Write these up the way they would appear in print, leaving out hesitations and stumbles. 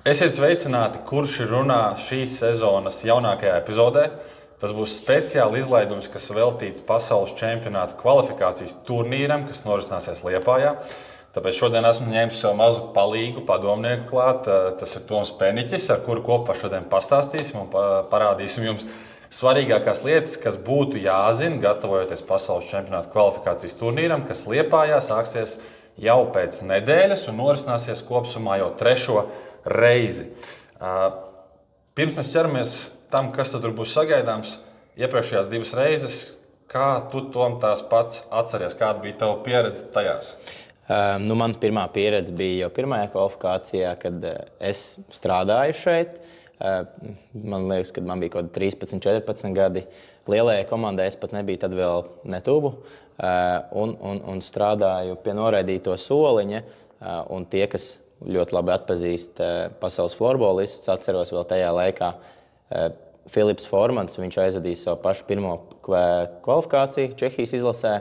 Esiet sveicināti, kurš runā šīs sezonas jaunākajā epizodē. Tas būs speciāli izlaidums, kas veltīts pasaules čempionāta kvalifikācijas turnīram, kas norisināsies Liepājā. Tāpēc šodien esmu ņēmis sev mazu palīgu, padomnieku klāt. Tas ir Toms Peniķis, ar kuru kopā šodien pastāstīsim un parādīsim jums svarīgākās lietas, kas būtu jāzina, gatavojoties pasaules čempionāta kvalifikācijas turnīram, kas Liepājā sāksies jau pēc nedēļas un norisināsies kopumā jau 3. reizi. Pirms mēs ķeramies tam, kas tur būs sagaidāms, iepriekšējās 2 reizes, kā tu Tom tās pats atceries, kāda bija tava pieredze tajās? Man pirmā pieredze bija jau pirmajā kvalifikācijā, kad es strādāju šeit. Man liekas, kad man bija kaut kādi 13, 14 gadi. Lielajai komandai es pat nebiju tad vēl netuvu. Un strādāju pie noraidīto soliņa. Un tie, kas ļoti labi atpazīst pasaules florbolistus, atceros vēl tajā laikā Filips Formans. Viņš aizvadīja savu pašu pirmo kvalifikāciju Čehijas izlasē.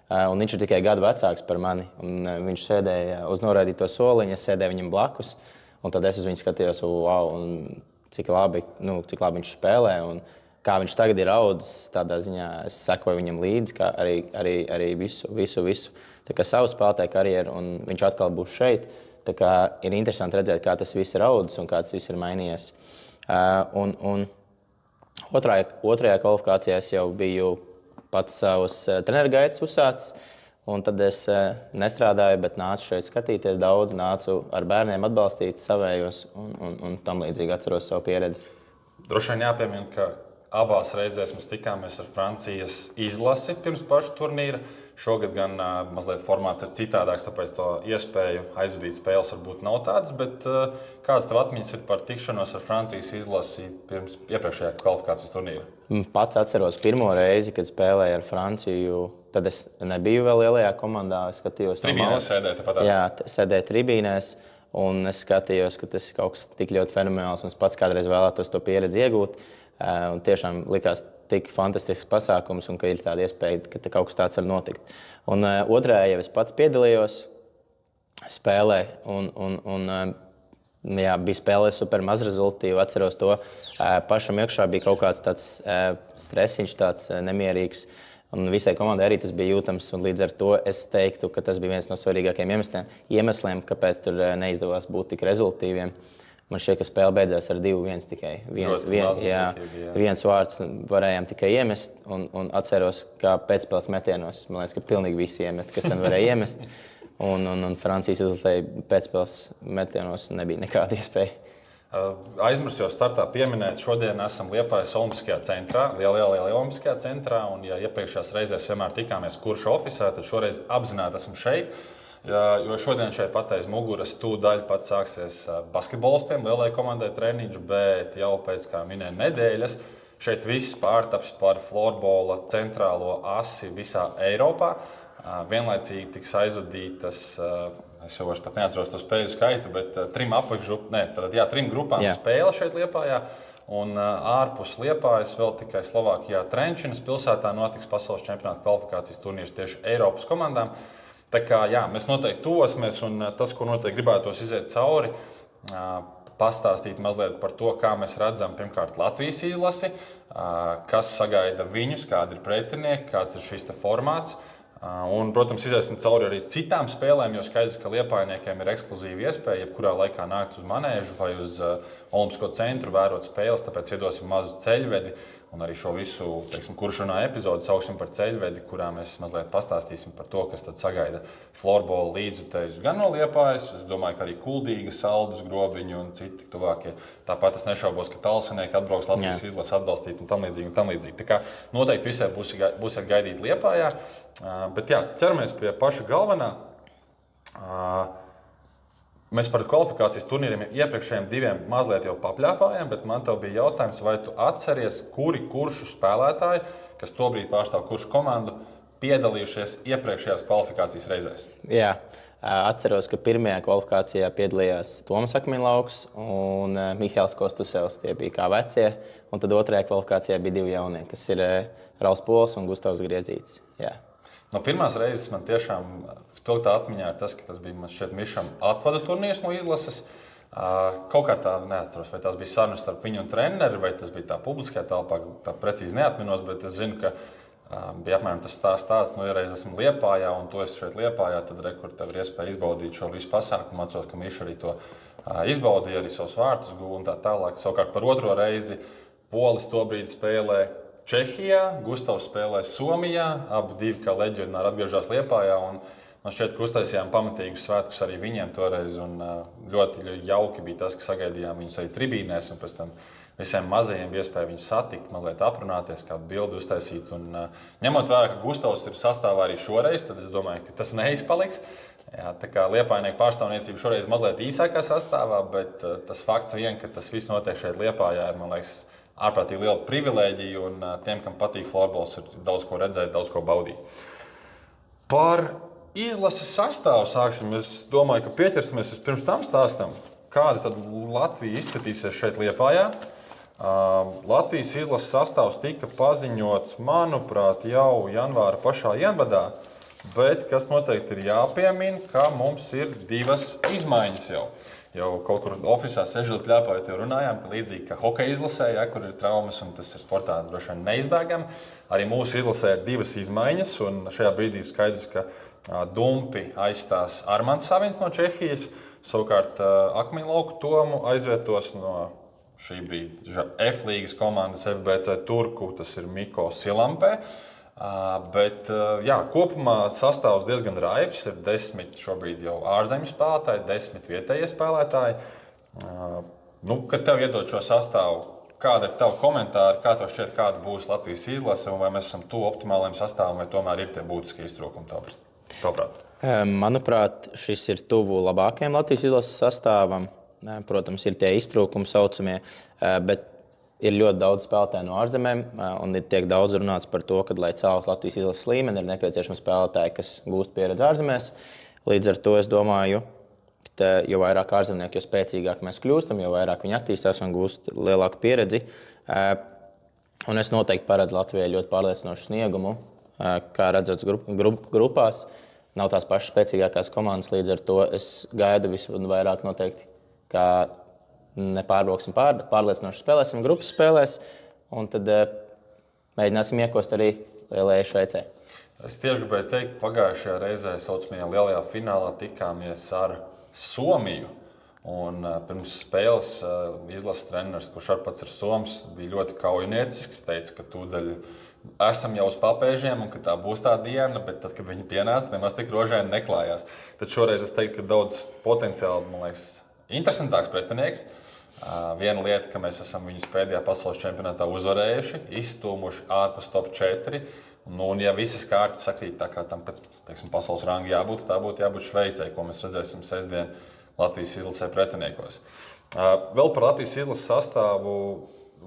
Un viņš ir tikai gadu vecāks par mani. Un viņš sēdēja uz noraidīto soliņa, es sēdēju viņam blakus. Un tad es uz viņu skatījos, wow, un cik labi viņš spēlē. Un kā viņš tagad ir audzis, tādā ziņā es sekoju viņam līdzi, kā arī visu. Tā kā savu spēlētāju karjeru, un viņš atkal būs šeit. Tā kā ir interesanti redzēt, kā tas viss ir audzis un kā tas viss ir mainījies. Un otrajā kvalifikācijā es jau biju pats savus treneru gaitas uzsācis. Un tad es nestrādāju, bet nācu šeit skatīties daudz, nācu ar bērniem atbalstīt savējos un tam līdzīgi atceros savu pieredzi. Droši vien jāpiemina, ka abās reizēs mēs tikāmies ar Francijas izlasi pirms paša turnīra. Šogad gan mazliet formāts ir citādāks, tāpēc to iespēju aizvadīt spēles varbūt nav tādas, bet kādas tev atmiņas ir par tikšanos ar Francijas izlasi pirms iepriekšējā kvalifikācijas turnīra? Pats atceros pirmo reizi, kad spēlēju ar Franciju. Tad es nebiju vēl lielajā komandā. Es skatījos tribīnēs sēdēju tāpatās. Jā, sēdēju tribīnēs. Un es skatījos, ka tas ir kaut kas tik ļoti fenomenāls. Un es pats kādreiz vēlētos to pieredzi iegūt. Un tiešām likās tik fantastisks pasākums, un ka ir tāda iespēja, ka kaut kas tāds var notikt. Un otrajā jau es pats piedalījos spēlē. Bija spēlē super maz rezultātu. Atceros to. Pašam iekšā bija kaut kāds tāds stresiņš, tāds nemierīgs. Un visai komandai arī tas bija jūtams, un līdz ar to es teiktu, ka tas bija viens no svarīgākajiem iemesliem, kāpēc tur neizdevās būt tik rezultātīviem. Man šķiet, ka spēle beidzās ar 2-1 tikai. Viens vārds varējām tikai iemest, un atceros, kā pēcspēles metienos. Man liekas, ka pilnīgi visi iemet, kas vien varēja iemest. Un Francijas izlasēji pēcspēles metienos nebija nekāda iespēja. Aizmirsu jau startā pieminēt, šodien esam Liepājas Olimpiskajā centrā, lielajā Olimpiskajā centrā, un ja iepriekšējās reizēs vienmēr tikāmies kurša ofisē, tad šoreiz apzināti esam šeit, jo šodien šeit pat aiz muguras tūdaļ pats sāksies basketbolistiem, lielajai komandai treniņš, bet jau pēc, kā minēju, nedēļas šeit viss pārtaps par florbola centrālo asi visā Eiropā. Vienlaicīgi tiks aizvadītas, es jau pat neatceros to spēļu skaitu, bet 3 grupām spēle šeit Liepājā. Un ārpus Liepājas vēl tikai Slovākijā Trenčinas pilsētā notiks pasaules čempionāta kvalifikācijas turnīrs tieši Eiropas komandām. Tā kā mēs noteikti tosimies, un tas, ko noteikti gribētos iziet cauri, pastāstīt mazliet par to, kā mēs redzam pirmkārt Latvijas izlasi, kas sagaida viņus, kādi ir pretinieki, kāds ir šis formāts. Un, protams, iziesim cauri arī citām spēlēm, jo skaidrs, ka liepājniekiem ir ekskluzīva iespēja jebkurā laikā nākt uz manēžu vai uz Olimpisko centru, vērot spēles, tāpēc iedosim mazu ceļvedi un arī šo visu, kurš runā epizodi sauksim par ceļvedi, kurā mēs mazliet pastāstīsim par to, kas tad sagaida florbola līdzutējus gan no Liepājas. Es domāju, ka arī Kuldīga, Saldus, Grobiņu un citi tuvākie. Tāpat es nešaubos, ka talsinieki atbrauks Latvijas izlasi atbalstīt un tam līdzīgi. Tā kā noteikti visai būsiet gaidīti Liepājā. Bet ķeramies pie paša galvenā. Mēs par kvalifikācijas turnīriem iepriekšējiem 2 mazliet jau papļāpājām, bet man tev bija jautājums, vai tu atceries, kuršu spēlētāji, kas tobrīd pārstāv kuršu komandu, piedalījušies iepriekšējās kvalifikācijas reizēs? Jā, atceros, ka pirmajā kvalifikācijā piedalījās Toms Akmeņlauks un Mihails Kostusevs, tie bija kā vecie. Un tad otrajā kvalifikācijā bija 2 jaunie, kas ir Rauls Pols un Gustavs Griezītis. Jā. No pirmās reizes man tiešām spilgtā atmiņā ir tas, ka tas bija man šķiet Mišam atvada turnīrs no izlases. Kaut kā tā neatceros, vai tās bija sarunas starp viņu un treneri, vai tas bija tā publiskajā telpā, tā precīzi neatminos, bet es zinu, ka bija apmēram tas stāsts tāds, ja reiz esmu Liepājā, un tu esi šeit Liepājā, tad rekur tev ir iespēja izbaudīt šo visu pasākumu. Atceros, ka Miša arī to izbaudīja, arī savus vārtus guva un tā tālāk. Savukārt par otro reizi Polis tobrīd spēlē Čehijā, Gustavs spēlē Somijā, abi divi kā leģionāri atgriežas Liepājā. Man šķiet, ka uztaisījām pamatīgus svētkus arī viņiem toreiz. Ļoti jauki bija tas, ka sagaidījām viņus arī tribīnēs. Un pēc tam visiem mazajiem bija iespēja viņus satikt, mazliet aprunāties, kādu bildi uztaisīt. Ņemot vērā, ka Gustavs ir sastāvā arī šoreiz, tad es domāju, ka tas neizpaliks. Jā, tā kā Liepājnieku pārstāvniecība šoreiz mazliet īsākā sastāvā, bet tas fakts vien, ka tas viss notiek šeit Liepājā, ir, man liekas, ārprātīgi liela privilēģija. Un tiem, kam patīk florbols, ir daudz ko redzēt, daudz ko baudīt. Par izlases sastāvu sāksim. Es domāju, ka pieķersimies pirms tam stāstam, kāda tad Latvija izskatīsies šeit Liepājā. Latvijas izlases sastāvs tika paziņots, manuprāt, jau janvāra pašā ienvadā, bet kas noteikti ir jāpiemina, ka mums ir divas izmaiņas jau. Jau kaut kur oficiālā sēžot pļāpājot, jau runājām, ka līdzīgi kā hokeja izlasē, kur ir traumas un tas ir sportā droši vien neizbēgami, arī mūsu izlasē ir divas izmaiņas. Un šajā brīdī ir skaidrs, ka Dumpi aizstās Armands Savins no Čehijas, savukārt Akmeņlauku Tomu aizvietos no šī brīža F līgas komandas FBC Turku, tas ir Miko Silampē. Bet jā, kopumā sastāvs diezgan raibs, ir 10 šobrīd jau ārzemju spēlētāji, 10 vietējie spēlētāji. Kad tev iedod šo sastāvu, kāda ir tava komentāra, kā tev šķiet, kāda būs Latvijas izlase, un vai mēs esam tuvu optimālajiem sastāvam, vai tomēr ir tie būtiskie iztrūkumi tavuprāt? Manuprāt, šis ir tuvu labākajam Latvijas izlases sastāvam. Protams, ir tie iztrūkumi saucamie, bet ir ļoti daudz spēlētāju no ārzemēm, un ir tiek daudz runāts par to, ka, lai celtu Latvijas izlases līmeni, ir nepieciešami spēlētāji, kas gūst pieredzi ārzemēs. Līdz ar to es domāju, ka jo vairāk ārzemnieku, jo spēcīgāk mēs kļūstam, jo vairāk viņi attīstās un gūst lielāku pieredzi. Un es noteikti paredzu Latvijai ļoti pārliecinošu sniegumu, kā redzēts grupās. Nav tās pašas spēcīgākās komandas, līdz ar to es gaidu visvairāk noteikti, kā nepārbrauksim pārliecinoši spēlēsim grupas spēlēs, un tad mēģināsim iekost arī lielajai Šveicē. Es tieši gribēju teikt, pagājušajā reizē saucamajā lielajā finālā tikāmies ar Somiju. Un pirms spēles izlases treneris, kurš arī pats ir soms, bija ļoti kaujiniecisks, teica, ka tūdaļ esam jau uz papēžiem un ka tā būs tā diena, bet tad, kad viņi pienāca, nemaz tik rožaini neklājās. Tad šoreiz es teiktu, ka daudz potenciāli, man liekas, interesantāks pretinieks. Viena lieta, ka mēs esam viņus pēdējā pasaules čempionātā uzvarējuši, izstūmuši ārpus top 4. Un ja visas kārtas sakrīt tā, kā tam pēc pasaules ranga jābūt, tā būtu jābūt Šveicei, ko mēs redzēsim sestdien Latvijas izlasē pretiniekos. Vēl par Latvijas izlases sastāvu.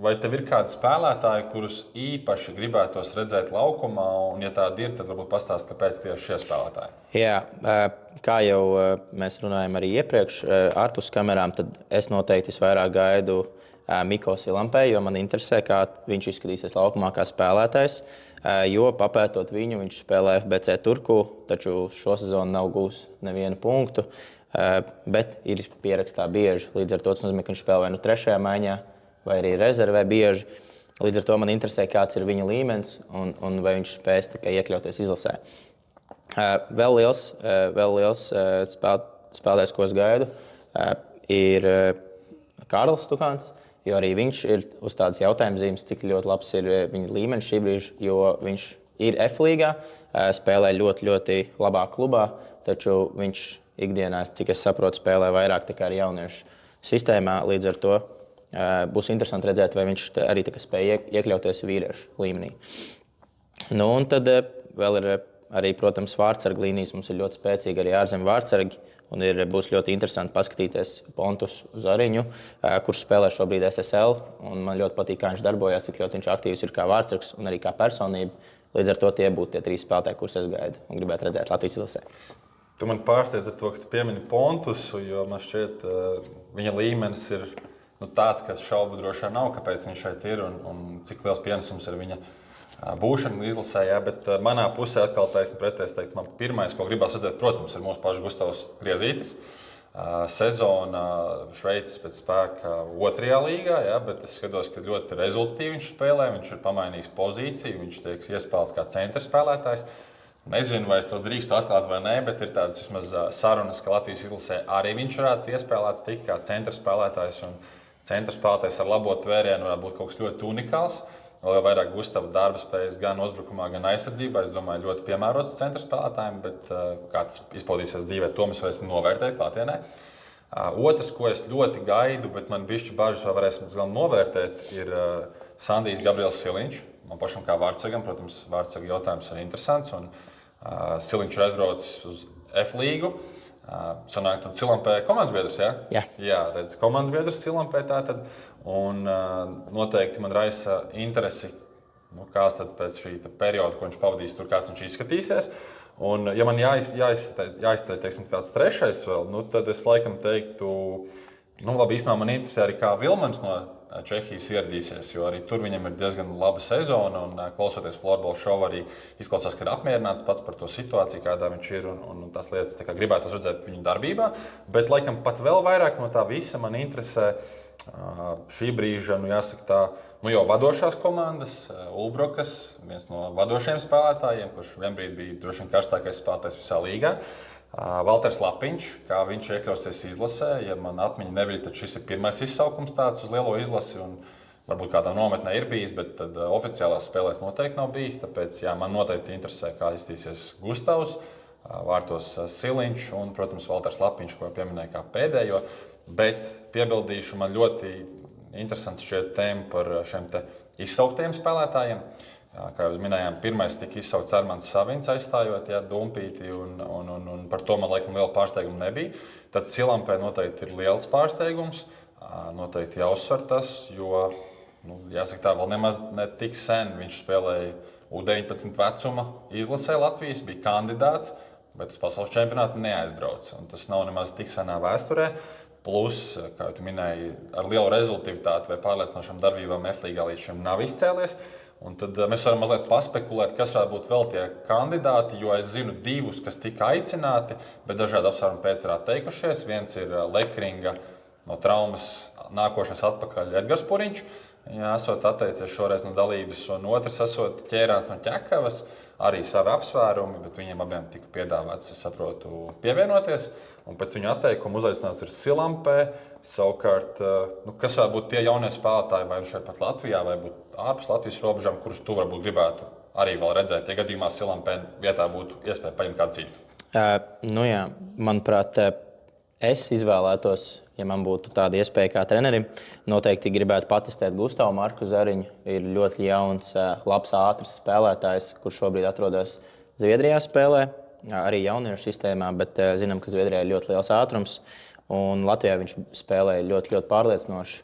Vai tev ir kādi spēlētāji, kurus īpaši gribētos redzēt laukumā? Un, ja tādi ir, tad varbūt pastāst, kāpēc tieši šie spēlētāji? Jā, kā jau mēs runājam arī iepriekš, ārpus kamerām, tad es noteikti vairāk gaidu Miko Silampē, jo man interesē, kā viņš izskatīsies laukumā kā spēlētājs. Jo papētot viņu, viņš spēlē FBC Turku, taču šo sezonu nav gūs nevienu punktu, bet ir pierakstā bieži. Līdz ar to tas nozīmē, ka viņš spēlē vai nu trešajā maiņā, vai arī rezervē bieži. Līdz ar to man interesē, kāds ir viņa līmenis un vai viņš spēs tikai iekļauties izlasē. Vēl liels spēlētājs, ko es gaidu, ir Kārlis Stukāns, jo arī viņš ir uz tādas jautājuma zīmes, cik ļoti labs ir viņa līmenis šī brīža, jo viņš ir F līgā, spēlē ļoti, ļoti labā klubā, taču viņš ikdienā, cik es saprotu, spēlē vairāk tikai ar jauniešu sistēmā. Līdz ar to būs interesanti redzēt, vai viņš arī spēj iekļauties vīriešu līmenī. Un tad vēl ir arī, protams, vārtsargu līnijas. Mums ir ļoti spēcīgi arī ārzemju vārtsargi. Un būs ļoti interesanti paskatīties Pontus Zariņu, kurš spēlē šobrīd SSL. Un man ļoti patīk, kā viņš darbojas, cik ļoti viņš aktīvs ir kā vārtsargs un arī kā personība. Līdz ar to tie būtu tie 3 spēlētāji, kurus es gaidu un gribētu redzēt Latvijas izlasē. Tu man pārsteidz ar to, ka tu piemini Pontusu, jo man šķiet, viņa līmenis ir tāds, ka šaubu droši vien nav, kāpēc viņš šeit ir un cik liels pienesums ir viņa būšana izlasē. Jā, bet manā pusē atkal taisni pretēji teikt, man pirmais, ko gribās redzēt, protams, ir mūsu pašu Gustavs Griezītis. sezona Šveices pēc spēka 2. līgā, ja, bet es skatos, ka ļoti rezultātīvi viņš spēlē. Viņš ir pamainījis pozīciju, viņš tiek iespēlēts kā centra spēlētājs. Nezinu, vai es to drīkstu atklāt vai nē, bet ir tādas vismaz sarunas, ka Latvijas izlasē arī viņš varētu iespēlēts tik kā centra spēlētājs. Un centra spēlētājs ar labo tvērienu varētu būt kaut kas ļoti unikāls. Vēl vairāk Gustava darba spējas gan uzbrukumā, gan aizsardzībā. Es domāju, ļoti piemērots centra spēlētājiem, bet kā tas izpaudīsies dzīvē, to mēs varēsim novērtēt klātienē. Otrs, ko es ļoti gaidu, bet man bišķi bažas, vai varēsim līdz galam novērtēt, ir Sandijs Gabriels Siliņš. Man pašam kā vārdsargam, protams, vārdsarga jautājums ir interesants. Un, Siliņš ir aizbraucis uz F līgu. Sanāk, tad Silampē komandas biedrs, ja? Jā, redz, komandas biedrs Silampē tātad. Un noteikti man raisa interesi, kāds tad pēc šī perioda, ko viņš pavadīs tur, kāds viņš izskatīsies. Un, ja man jāizceļ, teiksim, tāds trešais vēl, tad es laikam teiktu, labi, īstenībā man interesē arī kā Vilmans no Čehijas ieradīsies, jo arī tur viņam ir diezgan laba sezona. Un, klausoties Floorball šovu, arī izklausās, ka ir apmierināts pats par to situāciju, kādā viņš ir. Un tās lietas gribētu redzēt viņu darbībā. Bet laikam pat vēl vairāk no tā visa man interesē šī brīža, jāsaka tā, jau vadošās komandas, Ulbrokas, viens no vadošajiem spēlētājiem, kurš vienbrīd bija droši vien karstākais spēlētājs visā līgā. Valters Lapiņš, kā viņš iekļausies izlasē, ja man atmiņa neviļ, tad šis ir pirmais izsaukums tāds uz lielo izlasi, un varbūt kādā nometnē ir bijis, bet tad oficiālās spēlēs noteikti nav bijis, tāpēc man noteikti interesē, kā iztīsies Gustavs, vārtos Siliņš un, protams, Valters Lapiņš, ko pieminēja kā pēdējo, bet piebildīšu, man ļoti interesants šķiet tēma par šiem te izsauktajiem spēlētājiem. Kā jau minējām, pirmais tika izsaukts Armands Savins, aizstājot Dumpīti, un par to man laikam liela pārsteiguma nebija. Tad Silampē noteikti ir liels pārsteigums, noteikti jāuzsver tas, jo, jāsaka tā, vēl nemaz ne tik sen viņš spēlēja U19 vecuma izlasē Latvijas, bija kandidāts, bet uz pasaules čempionātu neaizbrauca. Un tas nav nemaz tik senā vēsturē. Plus, kā jau minēji, ar lielu rezultātu vai pārliecinošām darbībām F-līgā līdz šim nav izcēlies. Un tad mēs varam mazliet paspekulēt, kas varētu būt vēl tie kandidāti, jo es zinu divus, kas tika aicināti, bet dažādu apsvērumu pēc ir atteikušies. Viens ir Lekringa no traumas nākošais atpakaļ Edgars Puriņš, esot atteicies šoreiz no dalības, un otrs esot Ķērāns no Ķekavas, arī savi apsvērumi, bet viņiem abiem tika piedāvāts, es saprotu, pievienoties. Un pēc viņu atteikuma uzaicināts ir Silampē. Savukārt, kas varētu būt tie jaunie spēlētāji, vai šeit pat Latvijā, vai ārpus Latvijas robežām, kurus tu varbūt gribētu arī vēl redzēt, ja gadījumā Silampē vietā būtu iespēja paņemt kādu citu? Manuprāt, es izvēlētos, ja man būtu tāda iespēja kā trenerim, noteikti gribētu patestēt Gustavu Marku Zariņu. Ir ļoti jauns, labs, ātrs spēlētājs, kurš šobrīd atrodas Zviedrijā spēlē, arī jauniešu sistēmā, bet zinām, ka Zviedrijā ir ļoti liels ātrums. Un Latvijā viņš spēlēja ļoti, ļoti pārliecinoši.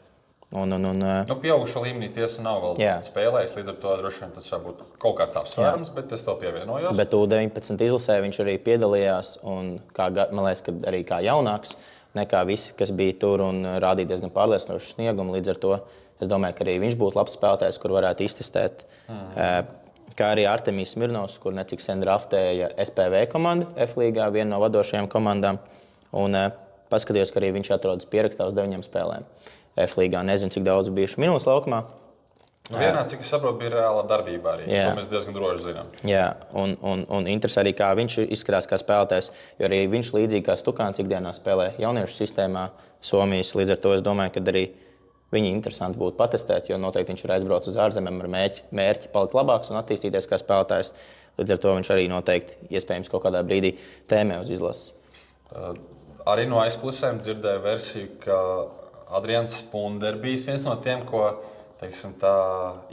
Pieaugušo līmenī tiesa nav vēl spēlējis, līdz ar to droši vien tas var būt kaut kāds apsvērums, bet es to pievienojos. Bet U19 izlasē viņš arī piedalījās, un man liekas, ka arī kā jaunāks nekā visi, kas bija tur un rādīja diezgan pārliecinošu sniegumu. Līdz ar to es domāju, ka arī viņš būtu labs spēlētājs, kur varētu iztestēt. Kā arī Artemijs Smirnovs, kur necik sen draftēja SPV komanda F-līgā, viena no vadošajām komandām. Un paskatījos, ka arī viņš atrodas pierakstā uz 9 spēlēm F-līgā. Nezinu, cik daudz bijuši minūtes laukumā. Vienā, cik es saprotu, bija reāla darbība arī. To mēs diezgan droši zinām. Jā, un interesē arī, kā viņš izskatās kā spēlētājs, jo arī viņš līdzīgi kā Stukāns ikdienā spēlē jauniešu sistēmā Somijas. Līdz ar to es domāju, ka arī viņi interesanti būtu patestēt, jo noteikti viņš ir aizbraucis uz ārzemēm ar mērķi palikt labāks un attīstīties kā spēlētājs. Līdz ar to viņš arī noteikti iespējams kaut kādā brīdī tēmē uz izlases. Arī no aizkulisēm dzirdēju versiju, ka Adrians Spunder bijis viens no tiem, ko tā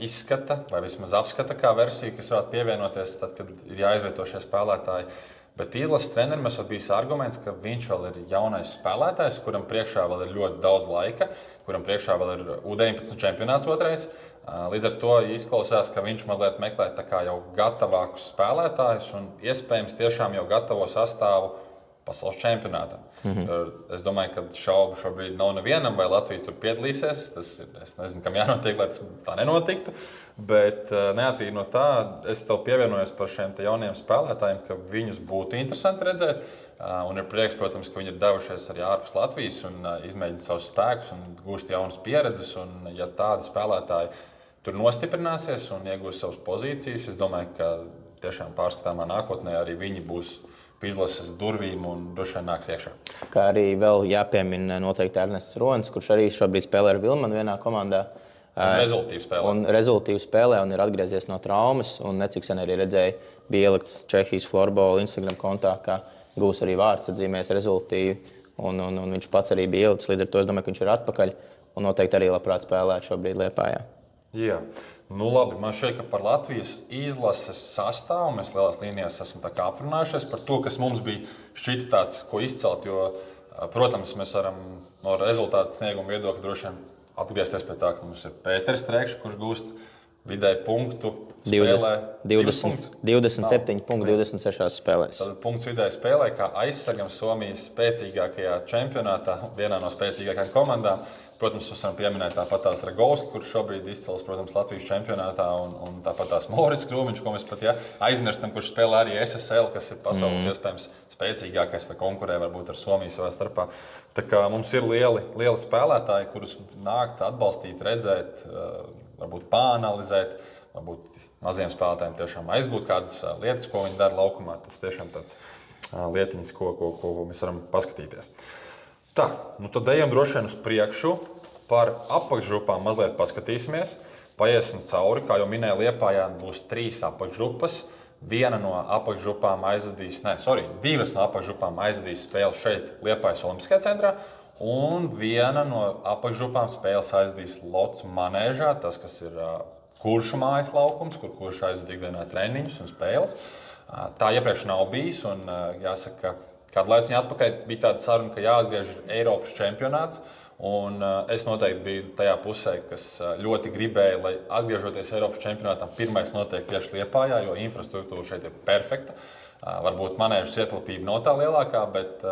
izskata vai vismaz apskata kā versiju, kas varētu pievienoties tad, kad ir jāizvieto šie spēlētāji. Bet izlases trenerim mums ir bijis arguments, ka viņš vēl ir jaunais spēlētājs, kuram priekšā vēl ir ļoti daudz laika, kuram priekšā vēl ir U19 čempionāts otrais. Līdz ar to izklausās, ka viņš mazliet meklē jau gatavākus spēlētājus un iespējams tiešām jau gatavo sastāvu pasaules čempionātam. Es domāju, ka šaubu šobrīd nav nevienam, vai Latvija tur piedalīsies. Es nezinu, kam jānotiek, lai tas tā nenotiktu. Bet neatkarīgi no tā, es tev pievienojos par šiem jauniem spēlētājiem, ka viņus būtu interesanti redzēt. Un ir prieks, protams, ka viņi ir devušies arī ārpus Latvijas un izmēģina savus spēkus un gūst jaunas pieredzes. Un, ja tādi spēlētāji tur nostiprināsies un iegūs savas pozīcijas, es domāju, ka tiešām pārskatāmā nākotnē arī viņi būs pie izlases durvīm un droši vien nāks iekšā. Kā arī vēl jāpiemina noteikti Ernests Ronis, kurš arī šobrīd spēlē ar Vilmanu vienā komandā. Rezultīvi spēlē un ir atgriezies no traumas. Un necik sen arī redzēju, bija ielikts Čehijas Floorball Instagram kontā, ka gūs arī vārds atzīmēs rezultīvi. Un viņš pats arī bija ielicis. Līdz ar to es domāju, ka viņš ir atpakaļ un noteikti arī labprāt spēlē šobrīd Liepājā. Jā. Nu, labi, man šķiet, ka par Latvijas izlases sastāvu mēs lielās līnijās esam aprunājušies par to, kas mums bija šķita tāds, ko izcelt. Jo, protams, mēs varam no rezultātu snieguma viedokļa droši vien atgriezties pie tā, ka mums ir Pēters Strekšs, kurš gūst vidēji punktu spēlē. 27 punkti 26 spēlēs. Tad punkts vidēji spēlē kā aizsargam Somijas spēcīgākajā čempionātā, vienā no spēcīgākajām komandām. Protams, mēs varam pieminēt tāpat tās Ragovski, kurš šobrīd izcels, protams, Latvijas čempionātā, un tāpat tās Morits Krūmiņš, ko mēs pat aizmirstam, kurš spēlē arī SSL, kas ir pasaules iespējams spēcīgākais vai konkurē varbūt ar Somiju savā starpā. Tā kā mums ir lieli spēlētāji, kurus nākt atbalstīt, redzēt, varbūt pāanalizēt, varbūt maziem spēlētājiem tiešām aizgūt kādas lietas, ko viņi dara laukumā. Tas tiešām tāds lietiņas, ko mēs varam paskatīties. Tā, nu tad ejam droši vien uz priekšu. Par apakšgrupām mazliet paskatīsimies. Paiesim cauri, kā jau minēju, Liepājā būs 3 apakšgrupas. Divas no apakšgrupām aizvadīs spēli šeit, Liepājas Olimpiskajā centrā. Un viena no apakšgrupām spēles aizvadīs Lots manēžā, tas, kas ir Kuršu mājas laukums, kurš aizvada ikdienā treniņus un spēles. Tā iepriekš nav bijis, un jāsaka, kādu laiku atpakaļ bija tāda saruna, ka jāatgriež Eiropas čempionāts. Un es noteikti biju tajā pusē, kas ļoti gribēja, lai atgriežoties Eiropas čempionātam, pirmais notiek tieši Liepājā, jo infrastruktūra šeit ir perfekta. Varbūt manēžas ietilpība nav tā lielākā, bet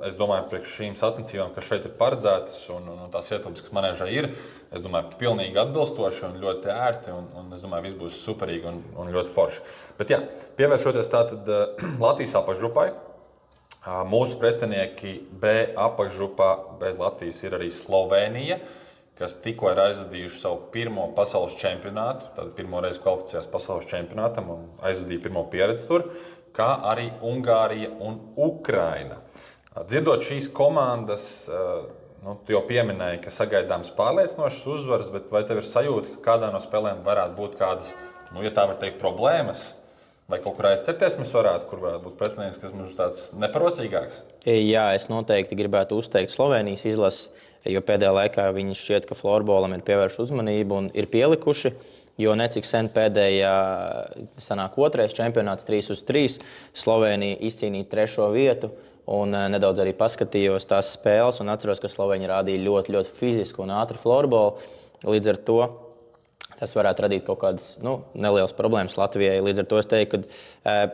es domāju, ka priekš šīm sacensībām, kas šeit ir paredzētas un tās ietilpības, kas manēžā ir, es domāju, pilnīgi atbilstoši un ļoti ērti. Un es domāju, viss būs superīgi un ļoti forši. Bet jā, pievēršoties tātad Latvijas apakšgrupai. Mūsu pretinieki B apakšgrupā bez Latvijas ir arī Slovēnija, kas tikko ir aizvadījuši savu pirmo pasaules čempionātu, tad pirmo reizi kvalificējās pasaules čempionātam un aizvadīja pirmo pieredzi tur, kā arī Ungārija un Ukraina. Dzirdot šīs komandas, tu jau pieminēji, ka sagaidāms pārliecinošas uzvaras, bet vai tev ir sajūta, ka kādā no spēlēm varētu būt kādas, ja tā var teikt, problēmas? Vai kaut kur aizcerties mēs varētu, kur varētu būt pretinieks, kas mums tāds neparocīgāks? Jā, es noteikti gribētu uzteikt Slovēnijas izlasi, jo pēdējā laikā viņi šķiet, ka florbolam ir pievērš uzmanību un ir pielikuši. Jo necik sen pēdējā sanāk otrais čempionāts 3-3, Slovēnija izcīnīja 3. vietu. Un nedaudz arī paskatījos tās spēles un atceros, ka Slovēņi rādīja ļoti, ļoti fizisku un ātru florbolu. Līdz ar to tas varētu radīt kaut kādas nelielas problēmas Latvijai. Līdz ar to es teiktu, ka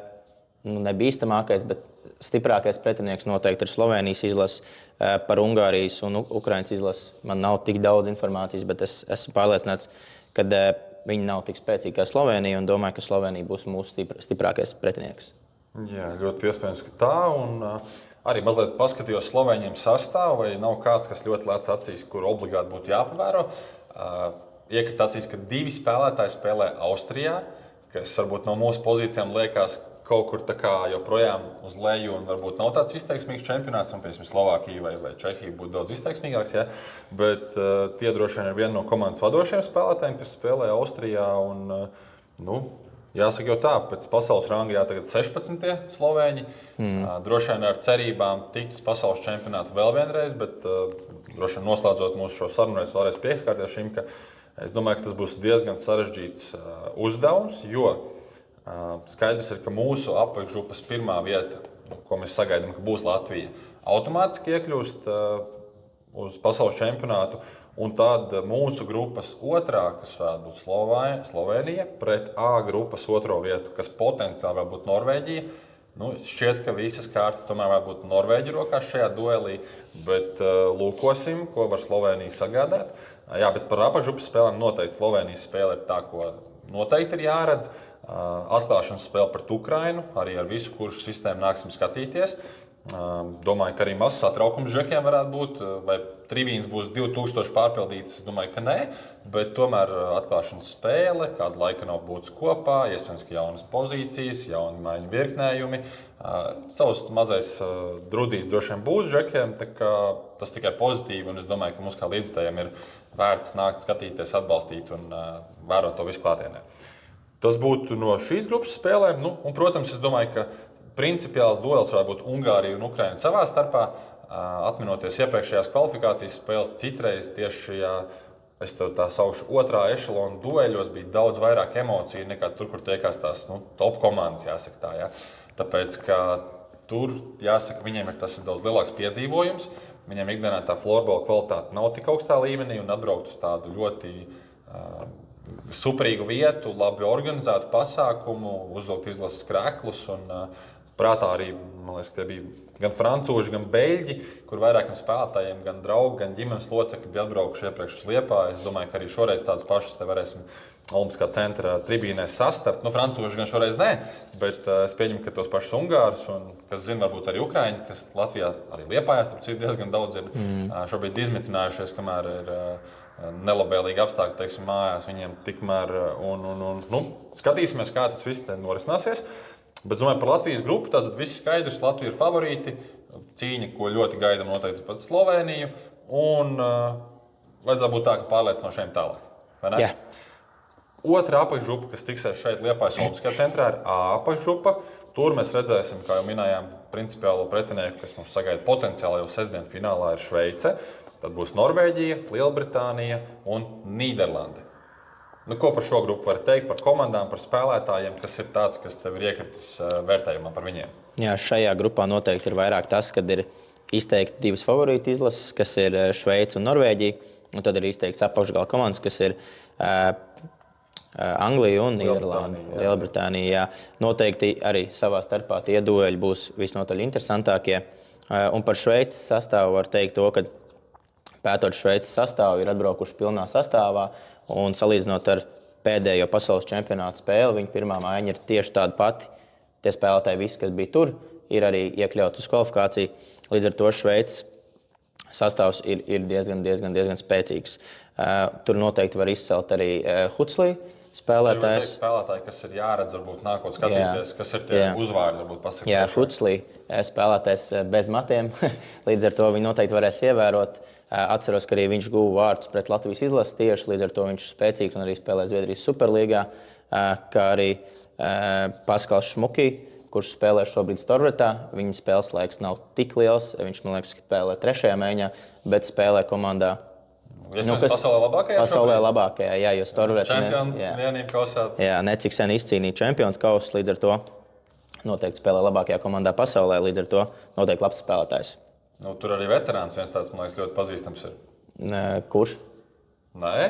nebīstamākais, bet stiprākais pretinieks noteikti ir Slovēnijas izlase. Par Ungārijas un Ukrainas izlasi man nav tik daudz informācijas, bet es esmu pārliecināts, ka viņi nav tik spēcīgi kā Slovēnija un domāju, ka Slovēnija būs mūsu stiprākais pretinieks. Jā, ļoti iespējams, ka tā. Un arī mazliet paskatījos Slovēņiem sastāvu, vai nav kāds, kas ļoti lēc acīs, kur obligāti būtu jāpavēro. Iekrīt acīs, ka 2 spēlētāji spēlē Austrijā, kas varbūt no mūsu pozīcijām liekas kaut kur tā kā joprojām uz leju un varbūt nav tāds izteiksmīgs čempionāts, un piemēram Slovākija vai Čehija būtu daudz izteiksmīgāks, ja? Bet tie droši vien ir viena no komandas vadošiem spēlētājiem, kas spēlē Austrijā. Un, jāsaka jau tā, pēc pasaules ranga tagad 16 slovēņi. Droši vien ar cerībām tikt uz pasaules čempionātu vēl vienreiz, bet droši vien noslēdzot mūsu šo sarunu, es vēlreiz pieskārties šim, ka es domāju, ka tas būs diezgan sarežģīts uzdevums, jo skaidrs ir, ka mūsu apakšgrupas pirmā vieta, ko mēs sagaidām, ka būs Latvija, automātiski iekļūst uz pasaules čempionātu. Un tad mūsu grupas otrā, kas varētu būt Slovēnija, pret A grupas otro vietu, kas potenciāli var būt Norvēģija. Šķiet, ka visas kārtas tomēr var būt Norvēģi rokās šajā duelī, bet lūkosim, ko var Slovēnija sagādāt. Jā, bet par apakšgrupas spēlēm noteikti Slovēnijas spēle ir tā, ko noteikti ir jāredz. Atklāšanas spēle pret Ukrainu, arī ar visu kuršu sistēmu nāksim skatīties. Domāju, ka arī mazs satraukums žekiem varētu būt, vai tribīnes būs 2000 pārpildītas. Es domāju, ka nē, bet tomēr atklāšanas spēle, kādu laiku nav būtis kopā, iespējams, ka jaunas pozīcijas, jauni maiņu virknējumi. Savs mazais drudzīts droši vien būs žekiem, tas tikai pozitīvi, un es domāju, ka mums kā līdzstājiem ir vērts nākt skatīties, atbalstīt un vērot to visu klātienē. Tas būtu no šīs grupas spēlēm, un, protams, es domāju, ka principiāls duels varētu būt Ungārija un Ukraina savā starpā. Atminoties iepriekšējās kvalifikācijas spēles, citreiz tieši šajā, es to tā saukšu, otrā ešalona dueļos bija daudz vairāk emociju nekā tur, kur tiekās tās top komandas, jāsaka tā. Ja? Tāpēc, ka tur, jāsaka, viņiem ir tas daudz lielāks piedzīvojums. Viņiem ikdienā tā florbola kvalitāte nav tik augstā līmenī un atbraukt uz tādu ļoti superīgu vietu, labi organizētu pasākumu, uzvilkt izlases krēklus un prātā arī, man liekas, ka bija gan francūži, gan beļģi, kur vairākiem spēlētājiem, gan draugi, gan ģimenes locekļi bija atbraukuši iepriekš uz Liepāju. Es domāju, ka arī šoreiz tādus pašus te varēsim Olimpiskā centra tribīnēs sastapt. Francūži gan šoreiz nē, bet es pieņemu, ka tos pašus ungārus, un, kas zina, varbūt arī ukraiņi, kas Latvijā arī Liepājā, starp citu, diezgan daudz ir šobrīd izmitinājušies, kamēr ir nelabvēlīgi apstākļi, teiksim, mājās viņiem tikmēr. Skatīsimies, kā tas viss norisināsies. Bet, domāju, par Latvijas grupu, tātad viss skaidrs, Latvija ir favorīti, cīņa, ko ļoti gaidām noteikti pat Slovēniju, un vajadzētu būt tā, ka pārliecinošiem tālāk. Vai ne? Jā. Otra apakšgrupa, kas tiksies šeit Liepājas Olimpiskajā centrā, ir A apakšgrupa. Tur mēs redzēsim, kā jau minējām, principiālo pretinieku, kas mums sagaida potenciāli jau sestdien finālā, ir Šveice. Tad būs Norvēģija, Lielbritānija un Nīderlande. Ko par šo grupu var teikt, par komandām, par spēlētājiem, kas ir tāds, kas tev ir iekritis vērtējumā par viņiem? Jā, šajā grupā noteikti ir vairāk tas, kad ir izteikti divas favorīti izlases, kas ir Šveice un Norvēģija. Un tad ir izteikts apakšgala komandas, kas ir Anglija un Nīderlanda. Lielbritānija. Jā. Noteikti arī savā starpā tie dueļi būs visnotaļ interesantākie. Un par Šveices sastāvu var teikt to, ka pētot Šveices sastāvu ir atbraukuši pilnā sastāvā. Un salīdzinot ar pēdējo pasaules čempionāta spēli, viņa pirmā maiņa ir tieši tāda pati. Tie spēlētāji, visi, kas bija tur, ir arī iekļauti uz kvalifikāciju. Līdz ar to Šveices sastāvs ir diezgan spēcīgs. Tur noteikti var izcelt arī Huclī spēlētājs. Spēlētāji, kas ir jāredz, varbūt nākot skatīties, kas ir tie uzvārdi, varbūt pasakīt. Jā, Huclī spēlētājs bez matiem. Līdz ar to viņi noteikti varēs ievērot. Atceros, ka arī viņš guva vārdus pret Latvijas izlases tieši, līdz ar to viņš ir spēcīgs un arī spēlē Zviedrijas Superlīgā, kā arī Paskals Šmuki, kurš spēlē šobrīd Storvetā. Viņa spēles laiks nav tik liels, viņš, man liekas, spēlē 3. maiņā, bet spēlē komandā. Pasaulē labākajā? Pasaulē labākajā, jā, jo Storvetā vienību kausā. Jā, necik sen izcīnīja čempionu kausu, līdz ar to noteikti spēlē labākajā komandā pasaulē, līdz ar to noteikti labs spēlētājs. Tur arī veterāns viens tāds, man liekas, ļoti pazīstams ir. Kurš? Nē?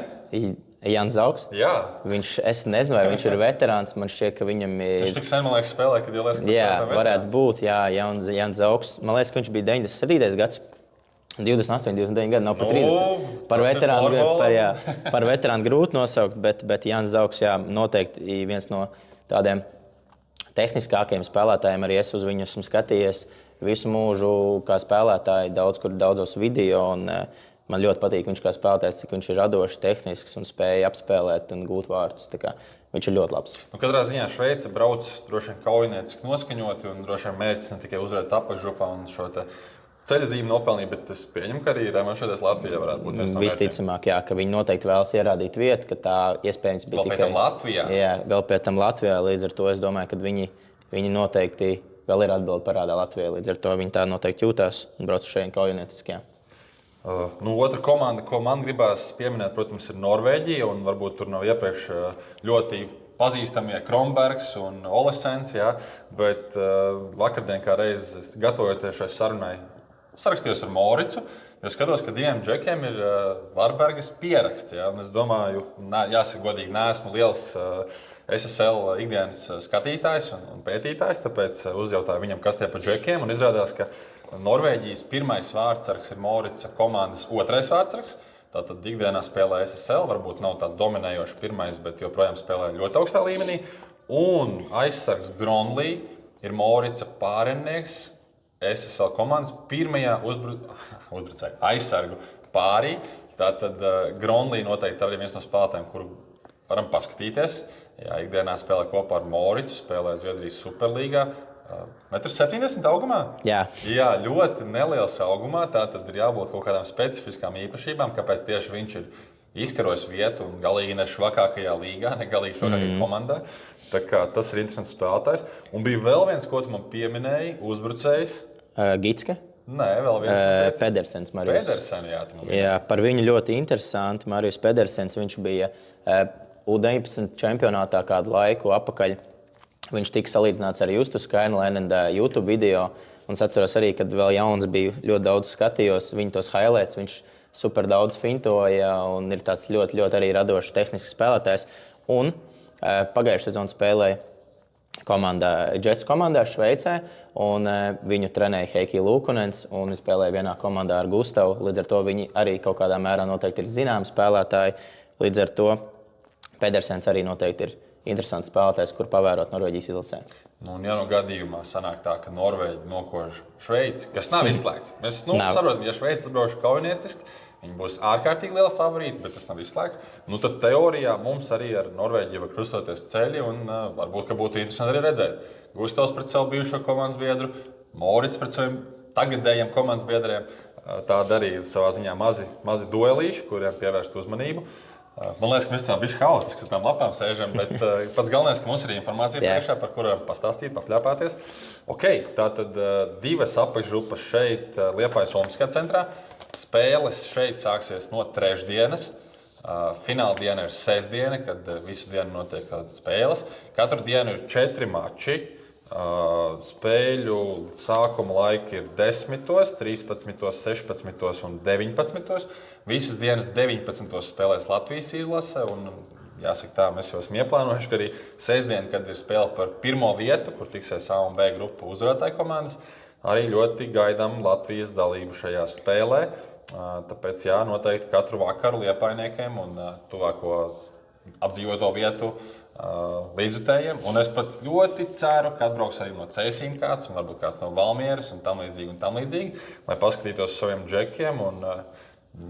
Jānis Zauks. Jā. Es nezinu, vai viņš ir veterāns. Man šķiet, ka viņam ir. Viņš tik sen, man liekas, spēlē, kad jau liekas, ka jā, varētu būt. Jā, Jānis Zauks. Man liekas, ka viņš bija 97. gads. 28, 29 gadi, nav pat 30. Par veterānu grūti nosaukt, bet Jānis Zauks, jā, noteikti viens no tādiem tehniskākajiem spēlētājiem. Arī es uz viņu esmu skatījies visu mūžu kā spēlētāji, daudzos video. Man ļoti patīk viņš kā spēlētājs, cik viņš ir radošs, tehnisks un spēja apspēlēt un gūt vārdus. Viņš ir ļoti labs. Katrā ziņā Šveice brauc droši vien kaujinieciski noskaņoti un droši vien mērķis ne tikai uzvarēt apakšgrupā un šo ceļa zīmi nopelnīt, bet es pieņemu, ka arī revanšoties Latvijā varētu būt viens no mērķiem. Visticamāk, jā, ka viņi noteikti vēlas ierādīt vietu, ka tā iespējams bija tikai Latvijā. Jā, vēl pēc tam Latvijā. Līdz ar to es domāju, ka viņi noteikti vēl ir atbildi parādā Latvijai. Līdz ar to viņi tā noteikti jūtās un brauc uz šeit kaujinieciski. Otra komanda, ko man gribās pieminēt, protams, ir Norvēģija. Un varbūt tur nav iepriekš ļoti pazīstamie Kronbergs un Olesens. Ja? Bet vakardien, kā reiz gatavojoties šai sarunai, sarakstījos ar Moricu. Jo skatos, ka diviem džekiem ir Varbergas pieraksts. Ja? Un es domāju, jāsaka godīgi, neesmu liels SSL ikdienas skatītājs un pētītājs, tāpēc uzjautāju viņam, kas tie par džekiem. Un izrādās, ka Norvēģijas pirmais vārdsargs ir Morica komandas otrais vārdsargs. Tātad ikdienā spēlē SSL, varbūt nav tāds dominējošs pirmais, bet joprojām spēlē ļoti augstā līmenī. Un aizsargs Gronlī ir Morica pārennieks SSL komandas pirmajā uzbrucēja aizsargu pārī. Tātad Gronlī noteikti arī viens no spēlētājiem, kuru varam paskatīties. Jā, ikdienā spēlē kopā ar Moricu, spēlē Zviedrijas Superlīgā. 1,70 m augumā? Jā. Jā, ļoti neliels augumā. Tātad ir jābūt kaut kādām specifiskām īpašībām, kāpēc tieši viņš ir izkarojis vietu un galīgi ne švakākajā līgā, ne galīgi švakākajā komandā. Tā kā tas ir interesants spēlētājs. Un bija vēl viens, ko tu man pieminēji, uzbrucējs. Gitska? Nē, vēl viens. Pedersens. Pedersens, jā, par viņu ļoti interesanti. Marijus Pedersens, viņš bija U19 čempionātā kādu laiku atpakaļ. Viņš tika salīdzināts ar Justu Skainlēnu YouTube video. Un es atceros arī, kad vēl jauns biju, ļoti daudz skatījos viņa tos highlights. Viņš super daudz fintoja un ir tāds ļoti, ļoti arī radošs tehnisks spēlētājs. Un pagājušajā sezonā spēlēja Jets komandā Šveicē, un viņu trenēja Heikki Lūkonens, un viņi spēlēja vienā komandā ar Gustavu. Līdz ar to viņi arī kaut kādā mērā noteikti ir zināmi spēlētāji. Līdz ar to Pedersens arī noteikti ir interesants spēlētājs, kur pavērot Norvēģijas izlasē. Nu, un ja no gadījumā sanāk tā, ka Norvēģi nokož Šveici, kas nav izslēgts. Mēs saprotam, ja Šveici brauc kaujinieciski, viņi būs ārkārtīgi liela favorīti, bet tas nav izslēgts. Nu, tad teorijā mums arī ar Norvēģiju var krustoties ceļi, un varbūt, ka būtu interesanti arī redzēt. Gustavs pret savu bijušo komandas biedru, Morits pret saviem tagadējiem komandas biedriem. Tādi arī savā ziņā mazi duelīši, kuriem pievērst uzmanību. Man liekas, ka mēs tam bišķi haotiski ar tām lapām sēžam, bet pats galvenais, ka mums ir informācija priekšā, par kurām pastāstīt, pasļāpāties. Tātad divas apakšgrupas šeit Liepājas Olimpiskajā centrā. Spēles šeit sāksies no trešdienas. Fināla diena ir sestdiena, kad visu dienu notiek spēles. Katru dienu ir 4 mači. Spēļu sākuma laiki ir 10, 13, 16 un 19. Visas dienas 19. spēlēs Latvijas izlase. Un, jāsaka tā, mēs jau esam ieplānojuši, ka arī sestdien, kad ir spēle par pirmo vietu, kur tiksies A un B grupu uzvarētāju komandas, arī ļoti gaidām Latvijas dalību šajā spēlē. Tāpēc jā, noteikti katru vakaru Liepājniekiem un tuvāko apdzīvoto vietu līdzjutējiem. Un es pat ļoti ceru, ka atbrauks arī no Cēsīm kāds, un varbūt kāds no Valmieras un tam līdzīgi, lai paskatītos saviem džekiem. Un,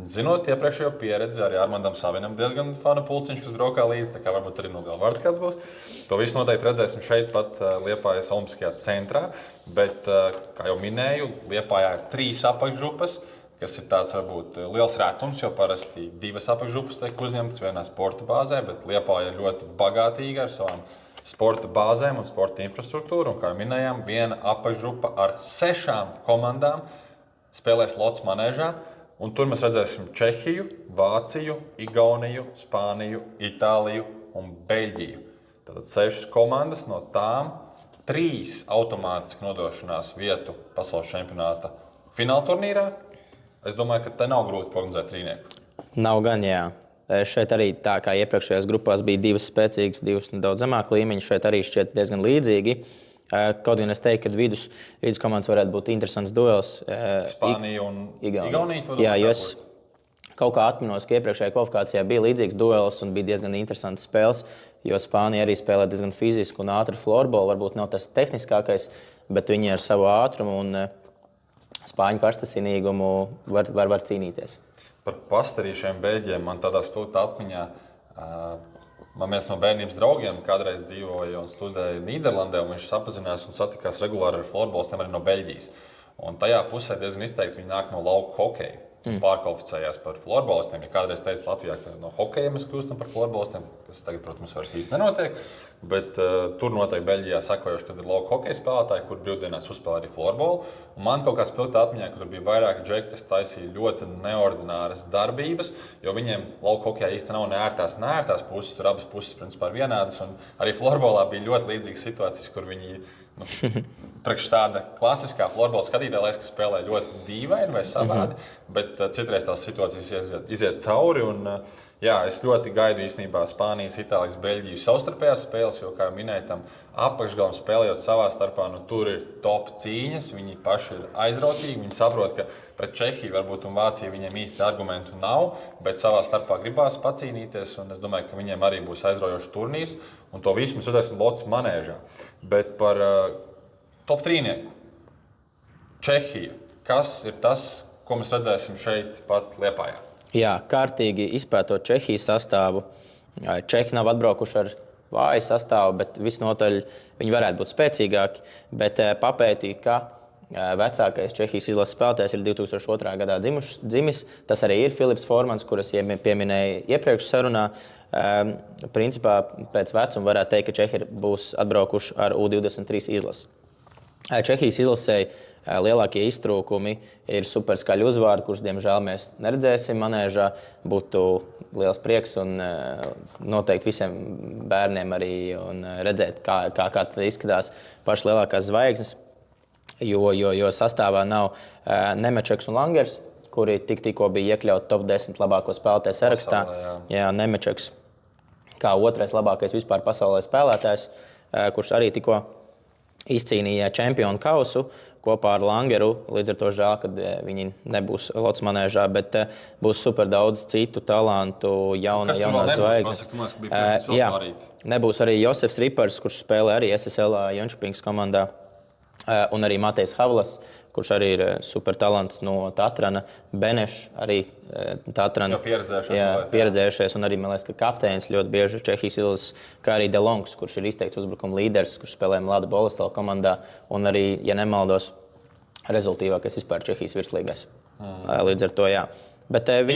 zinot iepriekšējo pieredzi, arī Armandam Savinam diezgan fanu pulciņš, kas braukā līdzi, tā kā varbūt arī no galvārds kāds būs. To visu noteikti redzēsim šeit pat Liepājas Olimpiskajā centrā. Bet, kā jau minēju, Liepājā ir 3 apakšgrupas, kas ir tāds varbūt liels retums, jo parasti 2 apakšgrupas tiek uzņemtas vienā sporta bāzē, bet Liepāja ir ļoti bagātīga ar savām sporta bāzēm un sporta infrastruktūru. Un, kā jau minējām, viena apakšgrupa ar 6 komandām spēlēs Lots manēžā. Un tur mēs redzēsim Čehiju, Vāciju, Igauniju, Spāniju, Itāliju un Beļģiju. Tātad 6 komandas, no tām 3 automātiski nodošanās vietu pasaules čempionāta fināla turnīrā. Es domāju, ka te nav grūti prognozēt trīnieku. Nav gan, jā. Šeit arī tā kā iepriekšējās grupās bija 2 spēcīgas, 2 daudz zemāka līmeņa. Šeit arī šķiet diezgan līdzīgi. Kaut gan es teiktu, ka vidus komandas varētu būt interesants duels. Spānija un Igaunija. Jā, jo es kaut kā atminos, ka iepriekšējā kvalifikācijā bija līdzīgs duels un bija diezgan interesants spēles. Jo Spānija arī spēlē diezgan fizisku un ātru florbolu. Varbūt nav tas tehniskākais, bet viņi ar savu ātrumu un spāņu karstasinīgumu var cīnīties. Par pastarīšiem beļģiem man tādā spilgtā atmiņā. Man viens no bērnības draugiem kādreiz dzīvoja un studēja Nīderlandē, un viņš sapazinās un satikās regulāri ar florbolistiem arī no Beļģijas. Un tajā pusē diezgan izteikti viņi nāk no lauku hokeja. Pārkvalificējās par florbolistiem. Ja kādreiz teica Latvijā, ka no hokeja mēs kļūstam par florbolistiem, kas tagad, protams, vairs īsti nenotiek, bet tur noteikti Beļģijā sakojuši, kad ir lauku hokeja spēlētāji, kur brīvdienās uzspēlē arī florbolu. Un man kaut kā spilgtā atmiņā, ka tur bija vairāki džeki, kas taisīja ļoti neordināras darbības, jo viņiem lauku hokejā īsti nav neērtās puses, tur abas puses principā ir vienādas. Un arī florbolā bija ļoti līdzīgas situācijas, kur viņi priekš tāda klasiskā florbola skatītāja liekas, ka spēlē ļoti dīvaini vai savādi, bet citreiz tās situācijas iziet cauri. Un, jā, es ļoti gaidu īstenībā Spānijas, Itālijas, Beļģijas savstarpējās spēles, jo, kā minēju, tam apakšgalam spēlējot savā starpā, tur ir top cīņas, viņi paši ir aizrautīgi, viņi saprot, ka pret Čehiju varbūt un Vāciju viņiem īsti argumentu nav, bet savā starpā gribās pacīnīties, un es domāju, ka viņiem arī būs aizraujošs turnīrs, un to visu mēs redzēsim Lots manēžā. Bet par top trīnieku. Čehija. Kas ir tas, ko mēs redzēsim šeit pat Liepājā? Jā, kārtīgi izpētot Čehijas sastāvu. Čehi nav atbraukuši ar vāju sastāvu, bet visnotaļ viņi varētu būt spēcīgāki. Bet papētīju, ka vecākais Čehijas izlases spēlētājs ir 2002. gadā dzimis. Tas arī ir Filips Formans, kurus pieminēju iepriekš sarunā. Principā pēc vecuma varētu teikt, ka Čehi būs atbraukuši ar U23 izlasi. Čehijas izlasēji lielākie iztrūkumi ir superskaļi uzvārdi, kurus, diemžēl, mēs neredzēsim manēžā. Būtu liels prieks un noteikti visiem bērniem arī redzēt, kā tad izskatās pašas lielākās zvaigznes. Jo sastāvā nav Nemečeks un Langers, kuri tikko bija iekļauti top 10 labāko spēlētāju sarakstā. Jā, Nemečeks kā otrais labākais vispār pasaulē spēlētājs, kurš arī tikko izcīnīja čempionu kausu kopā ar Langeru. Līdz ar to žēl, ka viņi nebūs Lots manēžā, bet būs super daudz citu talantu, jaunās zvaigznes. Nebūs arī Josefs Ripars, kurš spēlē arī SSL Jönköpings komandā, un arī Matejs Havlas, kurš arī ir super talants no Tatrana. Benešs arī Tatrana. Pieredzējušies, un arī, man liekas, ka kapteinis ļoti bieži Čehijas izlases, kā arī Delongs, kurš ir izteikts uzbrukuma līderis, kurš spēlē Mlada Bolestala komandā, un arī, ja nemaldos, rezultīvākais vispār Čehijas virslīgās. Līdz ar to, jā.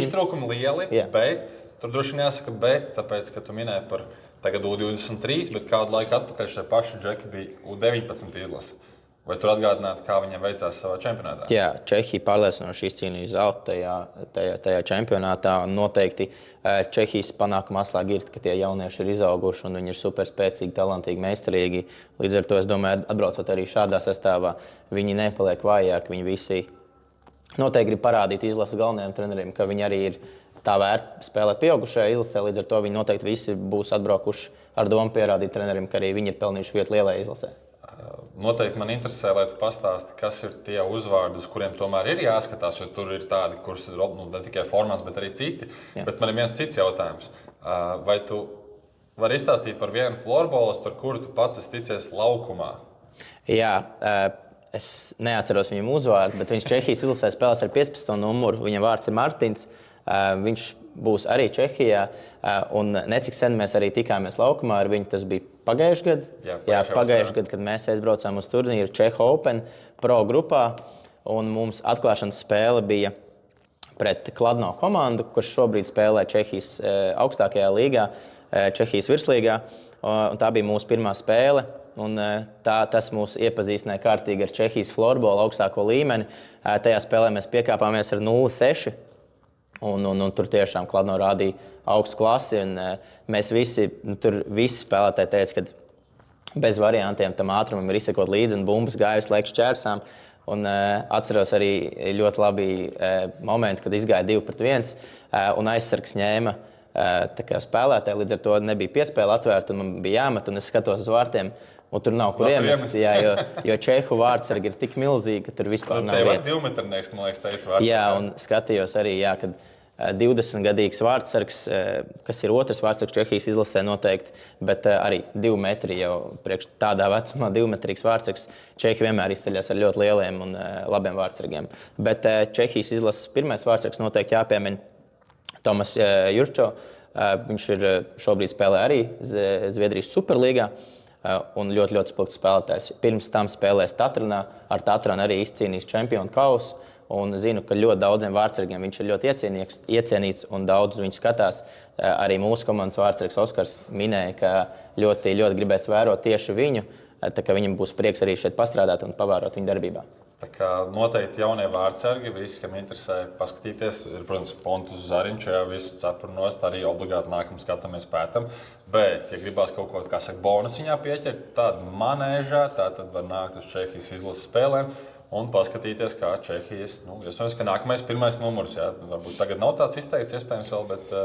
Iztrūkumi lieli, bet tur droši vien jāsaka, tāpēc, ka tu minēji par tagad U23, bet kādu laiku atpakaļ šie paši džeki bija U19 izlase. Vai tur atgādināt, kā viņiem veicās savā čempionātā? Jā, Čehija pārliecinoši izcīnīja zeltu tajā čempionātā. Noteikti Čehijas panākuma atslēga ir, ka tie jaunieši ir izauguši un viņi ir superspēcīgi, talantīgi, meistarīgi. Līdz ar to, es domāju, atbraucot arī šādā sastāvā, viņi nepaliek vājāki. Viņi visi noteikti grib parādīt izlases galvenajiem treneriem, ka viņi arī ir tā vērti spēlēt pieaugušajā izlasē. Līdz ar to viņi noteikti visi būs atbraukuši ar domu pierādīt treneriem, ka arī viņi ir pelnījuši vietu lielajā izlasē. Noteikti man interesē, lai tu pastāsti, kas ir tie uzvārdi, uz kuriem tomēr ir jāskatās, jo tur ir tādi, kurus ir ne tikai Formans, bet arī citi. Jā. Bet man ir viens cits jautājums. Vai tu vari izstāstīt par vienu florbolistu, ar kuru tu pats esi ticies laukumā? Jā, es neatceros viņam uzvārdu, bet viņš Čehijas izlasē spēlēs ar 15. numuru. Viņa vārds ir Martins. Viņš būs arī Čehijā, un necik sen mēs arī tikāmies laukumā ar viņu. Tas bija pagājušajā gadā, pagājušajā gadā, kad mēs aizbraucām uz turnīru Čehu Open Pro grupā. Mums atklāšanas spēle bija pret Kladno komandu, kurš šobrīd spēlē Čehijas augstākajā līgā, Čehijas virslīgā. Tā bija mūsu pirmā spēle. Tas mūs iepazīstināja kārtīgi ar Čehijas florbolu augstāko līmeni. Tajā spēlē mēs piekāpāmies ar 0-6. Tur tiešām Kladno rādīja augstu klasi. Mēs visi spēlētāji teica, ka bez variantiem tam ātrumam ir izsekot līdzi un bumbas gāja uz laiku šķērsām. Atceros arī ļoti labi momentu, kad izgāja 2-1 un aizsargs ņēma spēlētāji. Līdz ar to nebija piespēle atvērta un man bija jāmet, un es skatos uz vārtiem. Un tur nav kur iemest, jo Čehu vārdsargi ir tik milzīgi, ka tur vispār nav vietas. Tev ir 2-metrnieks, man liekas, teica vārdsargs. Jā, un skatījos arī, kad 20-gadīgs vārdsargs, kas ir otrs vārdsargs Čehijas izlasē noteikti, bet arī 2 metri jau priekš tādā vecumā 2-metrīgs vārdsargs. Čehi vienmēr izceļas ar ļoti lieliem un labiem vārdsargiem. Bet Čehijas izlases pirmais vārdsargs noteikti jāpiemina Tomas Jurčo. Viņš ir šobrīd spēlē arī Zviedrijas Superlīgā. Un ļoti, ļoti spilgts spēlētājs. Pirms tam spēlēs Tatranā, ar Tatranu arī izcīnījis čempionu kausu. Un zinu, ka ļoti daudziem vārdsargiem viņš ir ļoti iecienīts un daudz viņu skatās. Arī mūsu komandas vārdsargs Oskars minēja, ka ļoti, ļoti gribēs vērot tieši viņu. Tā kā viņam būs prieks arī šeit pastrādāt un pavērot viņu darbībā. Tā kā noteikti jaunie vārdsargi, visi, kam interesē paskatīties, ir, protams, Pontus Zariņš, visu cepuru nost, arī obligāti nākam skatāmies pētam. Bet, ja gribās kaut ko, kā saka, bonusiņā pieķert, tad manēžā, tad var nākt uz Čehijas izlases spēlēm un paskatīties, kā Čehijas, iespējams, ka nākamais pirmais numurs, varbūt tagad nav tāds izteikts, iespējams vēl, bet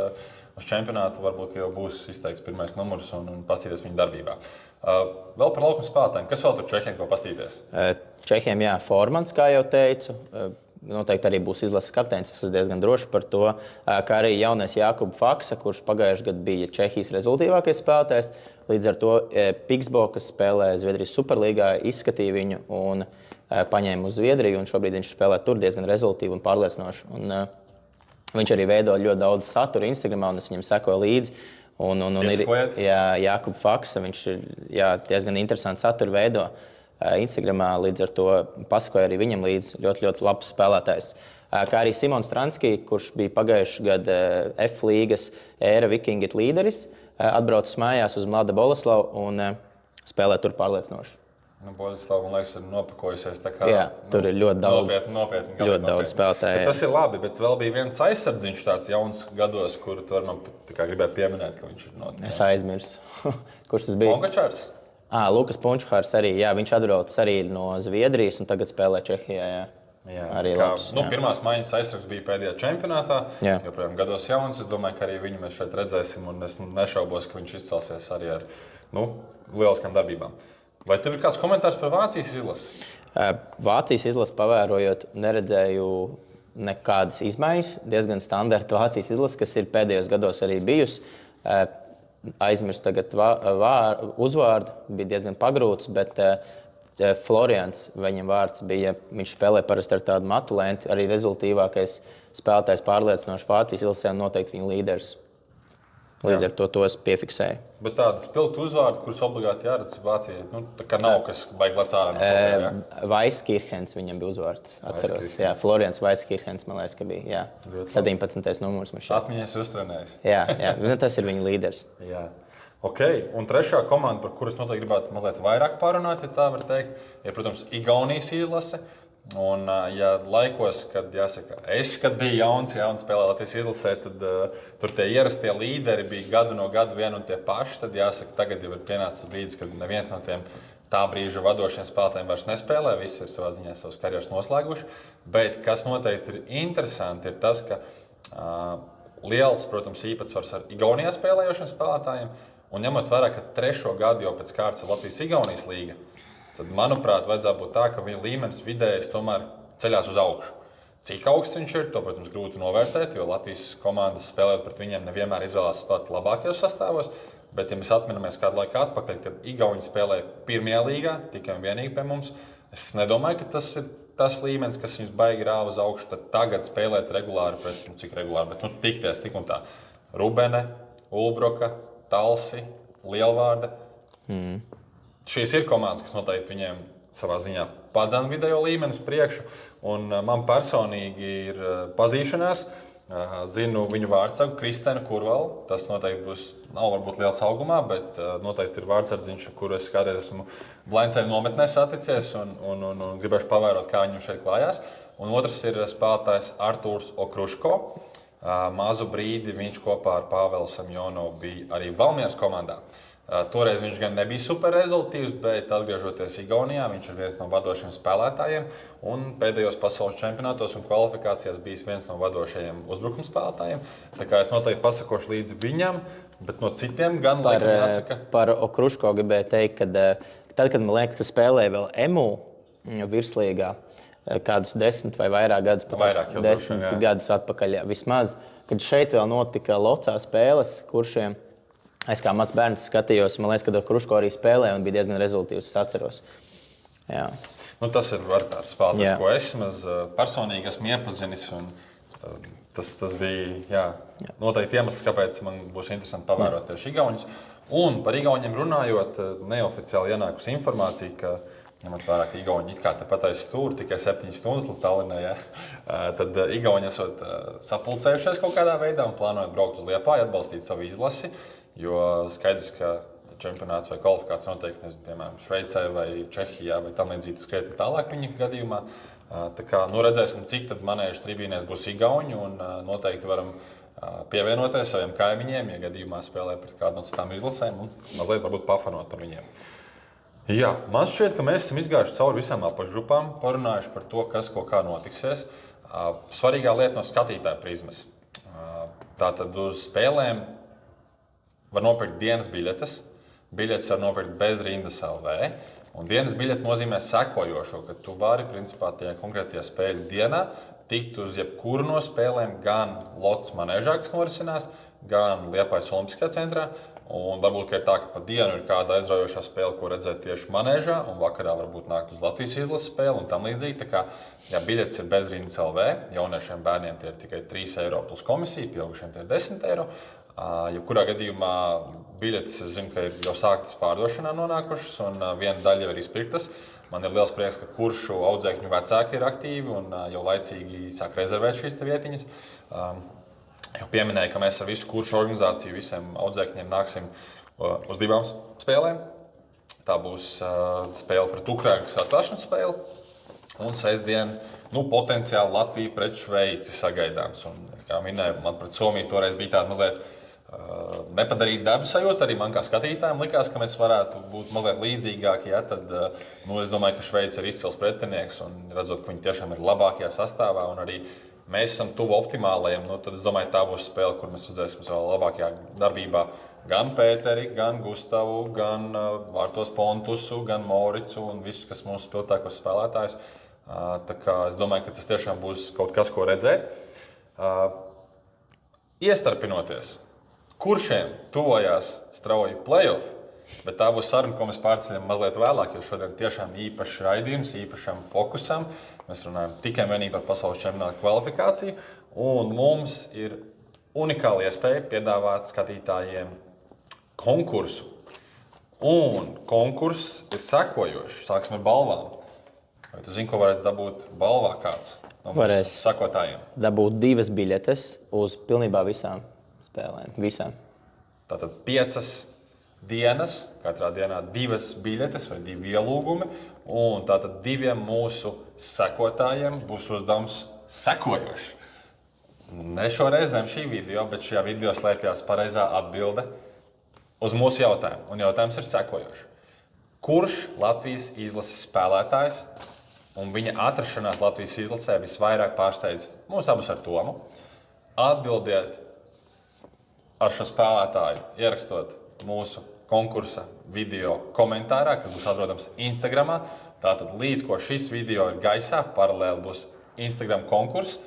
uz čempionātu varbūt jau būs izteikts pirmais numurs un paskatīties viņu darbībā. Vēl par laukuma spēlētājiem. Kas vēl tur Čehiem ko paskatīties? Čehiem, jā, Formans, kā jau teicu. Noteikti arī būs izlases kapteinis, es esmu diezgan droši par to. Kā arī jaunais Jākuba Faksa, kurš pagājušajā gadā bija Čehijas rezultīvākais spēlētājs. Līdz ar to Piksbo, kas spēlē Zviedrijas Superlīgā, izskatīja viņu un paņēma uz Zviedriju, un šobrīd viņš spēlē tur diezgan rezultīvi un pārliecinoši. Viņš arī veido ļoti daudz satura Instagramā, un es viņam sekoju līdzi. Un ir Jākuba Faksa, viņš ir diezgan interesants satura veido Instagramā, līdz ar to pasakoju arī viņam līdzi. Ļoti, ļoti labs spēlētājs. Kā arī Simons Transkij, kurš bija pagājušajā gadā F līgas ēra Vikingit līderis, atbraucis mājās uz Mlada Boleslavu un spēlē tur pārliecinoši. Boleslava, man liekas, ir nopakojusies tā kā... Jā, tur ir ļoti daudz, nopietni, daudz spēlētāju. Tas ir labi, bet vēl bija viens aizsardziņš tāds jauns gados, kuru tu man gribēji pieminēt, ka viņš ir noticis. Es aizmirsu. Kurš tas bija? Pongačārs? Lukas Punčhārs arī. Jā, viņš atbraucis arī no Zviedrijas un tagad spēlē Čehijā. Jā, arī labs. Pirmās maiņas aizsargs bija pēdējā čempionātā. Jā. Joprojām gados jauns. Es domāju, ka arī viņu mēs šeit redzēsim. Un es nešaubos, ka viņš izcelsies arī ar lieliskām darbībām. Vai tev ir kāds komentārs par Vācijas izlasi? Vācijas izlasi pavērojot, neredzēju nekādas izmaiņas. Diezgan standarta Vācijas izlase, kas ir pēdējos gados arī bijusi. Aizmirstu tagad uzvārdu. Bija diezgan pagrūts, bet Florians, viņam vārds bija, viņš spēlē parasti ar tādu matu lenti, arī rezultīvākais spēlētājs pārliecinoši Vācijas izlasē noteikti viņa līderis. Līdz ar to es piefiksēju. Bet tādas spilgtu uzvārdu, kurus obligāti jāredz Vācijai, tā kā nav kas baigi lec ārā no kopējā. Vaiskirhens viņam bija uzvārds, atceros. Jā, Florians Vaiskirhens, man liekas, ka bija. Jā. 17. numurs. Atmiņas uztrenējis. Jā, tas ir viņa līderis. Jā. Okay. Un trešā komanda, par kuras noteikti gribētu mazliet vairāk parunāt, ja tā var teikt, ir, protams, Igaunijas izlase. Un, ja laikos, kad biju jauns un spēlēju Latvijas izlasē, tad tur tie ierastie līderi bija gadu no gada vien un tie paši. Tad jāsaka, tagad jau ir pienācis brīdis, kad neviens no tiem tā brīža vadošiem spēlētājiem vairs nespēlē. Visi ir savā ziņā savas karjeras noslēguši. Bet kas noteikti ir interesanti, ir tas, ka liels, protams, īpatsvars ar Igaunijā spēlējošiem spēlētājiem. Un ņemot vērā, ka 3. gadu jau pēc kārtas ir Latvijas-Igaunijas līga, tad, manuprāt, vajadzētu būt tā, ka viņa līmenis vidējais tomēr ceļās uz augšu. Cik augsts viņš ir, to, protams, grūti novērtēt, jo Latvijas komandas spēlējot pret viņiem nevienmēr izvēlās spēlēt labākajos sastāvos. Bet, ja mēs atminamies kādu laiku atpakaļ, kad Igauni spēlēja 1. līgā, tikai un vienīgi pie mums, es nedomāju, ka tas ir tas līmenis, kas viņus baigi rāva uz augšu. Tad tagad spēlēt regulāri pret, cik regulāri, bet tikties tik un tā. Rubene, Ulbroka, Talsi, Lielvārde. Šīs ir komandas, kas noteikti viņiem savā ziņā padzena vidējo līmeni uz priekšu. Un man personīgi ir pazīšanās. Zinu viņu vārdsargu, Kristēnu Kurvalu. Tas noteikti nav varbūt liels augumā, bet noteikti ir vārdsardziņš, kuru es kādreiz esmu Blaiņceļa nometnē saticies un gribēšu pavērot, kā viņam šeit klājās. Un otrs ir spēlētājs Artūrs Okruško. Mazu brīdi viņš kopā ar Pāvelu Samjonovu bija arī Valmieras komandā. Toreiz viņš gan nebija super rezultīvs, bet atgriežoties Igaunijā, viņš ir viens no vadošajiem spēlētājiem. Un pēdējos pasaules čempionātos un kvalifikācijās bijis viens no vadošajiem uzbrukuma spēlētājiem. Tā kā es noteikti pasakošu līdzi viņam, bet no citiem gan laikam jāsaka. Par Okruško gribēju teikt, ka tad, kad man liekas, ka spēlēja vēl EMU virslīgā, kādus 10 vai vairāk gadus, pat 10 gadus atpakaļ. Vismaz, kad šeit vēl notika locā spēles, kuršiem es kā mazs bērns skatījos, man liekas, ka Kruško arī spēlēja un bija diezgan rezultīvs, es atceros. Jā. Tas ir tāds spēlētājs, ko es personīgi esmu iepazinis. Tas bija noteikti iemesls, kāpēc man būs interesanti pavērot tieši Igauņus. Un par Igauņiem runājot, neoficiāli ienākusi informācija, ka ņemot vērā, ka Igauņi it kā tepat aiz stūra tikai 7 stundas līdz Tallinnai, tad Igauņi esot sapulcējušies kaut kādā veidā un plānojot braukt uz Liepāju, atbalstīt savu izlasi, jo skaidrs, ka čempionāts vai kvalifikācija noteikti, piemēram, Šveicē vai Čehijā vai tam līdzīgi skrietni tālāk viņa gadījumā. Tā kā redzēsim, cik tad manēžu tribīnēs būs Igauņi un noteikti varam pievienoties saviem kaimiņiem, ja gadījumā spēlē pret kādu no citām izlasēm un mazliet varbūt pafanot par viņiem. Jā, man šķiet, ka mēs esam izgājuši cauri visām apakšgrupām, parunājuši par to, kas ko kā notiksies. Svarīgā lieta no skatītāja prizmas. Tātad uz spēlēm var nopirkt dienas biļetes. Biļetes var nopirkt bez rindas LV. Un dienas biļete nozīmē sekojošo, ka tu vari, principā, tajā konkrētajā spēļu dienā tikt uz jebkuru no spēlēm, gan lots manēžā, kas norisinās, gan Liepājas Olimpiskajā centrā. Un varbūt ir tā, ka pa dienu ir kāda aizraujošā spēle, ko redzēt tieši manēžā, un vakarā varbūt nākt uz Latvijas izlases spēli un tam līdzīgi. Tā kā biļetes ir bezrīnas LV, jauniešiem bērniem tie ir tikai 3 eiro plus komisija, pieaugušiem tie ir 10 eiro. Jebkurā gadījumā biļetes, es zinu, ka ir jau sāktas pārdošanā nonākušas, un viena daļa jau ir izpirktas. Man ir liels prieks, ka kuršu audzēkņu vecāki ir aktīvi un jau laicīgi sāk rezervēt šīs vietiņas. Jau pieminēju, ka mēs ar visu kuršu organizāciju, visiem audzēkņiem nāksim uz 2 spēlēm. Tā būs spēle pret Ukrainu, kas ir atvēršanas spēle, un sestdien potenciāli Latvija pret Šveici sagaidāms. Un, kā minēju, man pret Somiju toreiz bija tāda mazliet nepadarīta darba sajūta. Arī man kā skatītājiem likās, ka mēs varētu būt mazliet līdzīgāki. Ja? Tad, es domāju, ka Šveice ir izcils pretinieks, un redzot, ka viņi tiešām ir labākajā sastāvā, un arī mēs esam tuvu optimālajiem. Tad es domāju, tā būs spēle, kur mēs redzēsim savā labākajā darbībā gan Pēteri, gan Gustavu, gan Vārtos Pontusu, gan Moricu un visus, kas mūsu spilgtākos spēlētājus. Tā kā es domāju, ka tas tiešām būs kaut kas, ko redzēt. Iestarpinoties, kuršiem tuvojās strauji play-off, bet tā būs saruna, ko mēs pārceļam mazliet vēlāk, jo šodien tiešām īpašs raidījums, īpašam fokusam. Mēs runājam tikai vienīgi par pasaules čempionāta kvalifikāciju, un mums ir unikāla iespēja piedāvāt skatītājiem konkursu. Un konkurss ir sekojošs. Sāksim ar balvām. Vai tu zini, ko varēs dabūt balvā kāds no mūsu sekotājiem? Dabūt 2 biļetes uz pilnībā visām spēlēm. Visām. Tātad 5 dienas, katrā dienā 2 biļetes vai 2 ielūgumi. Un tātad 2 mūsu sekotājiem būs uzdevums sekojošs. Ne šoreiz, ne šī video, bet šajā video slēpjas pareizā atbilde uz mūsu jautājumu. Un jautājums ir sekojošs. Kurš Latvijas izlases spēlētājs un viņa atrašanās Latvijas izlasē visvairāk pārsteidz mūs abus ar Tomu? Atbildiet ar šo spēlētāju, ierakstot mūsu konkursa video komentārā, kas būs atrodams Instagramā. Tātad līdz ko šis video ir gaisā, paralēli būs Instagram konkurss.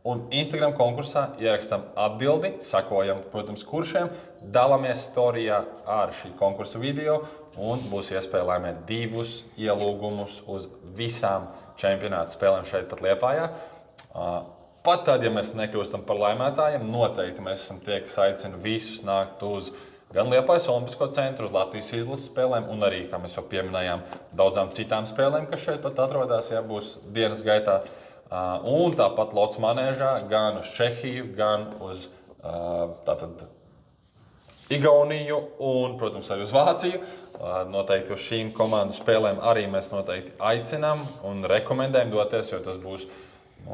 Un Instagram konkursā ierakstam atbildi, sakojam, protams, kuršiem, dalāmies storijā ar šī konkursa video un būs iespēja laimēt 2 ielūgumus uz visām čempionāta spēlēm šeit pat Liepājā. Pat tad, ja mēs nekļūstam par laimētājiem, noteikti mēs esam tie, kas aicina visus nākt uz gan Liepājas Olimpisko centru, uz Latvijas izlases spēlēm un arī, kā mēs jau pieminējām, daudzām citām spēlēm, kas šeit pat atrodas, ja būs dienas gaitā. Un tāpat Lots manēžā gan uz Čehiju, gan uz Igauniju un, protams, arī uz Vāciju. Noteikti uz šīm komandu spēlēm arī mēs noteikti aicinām un rekomendējam doties, jo tas būs,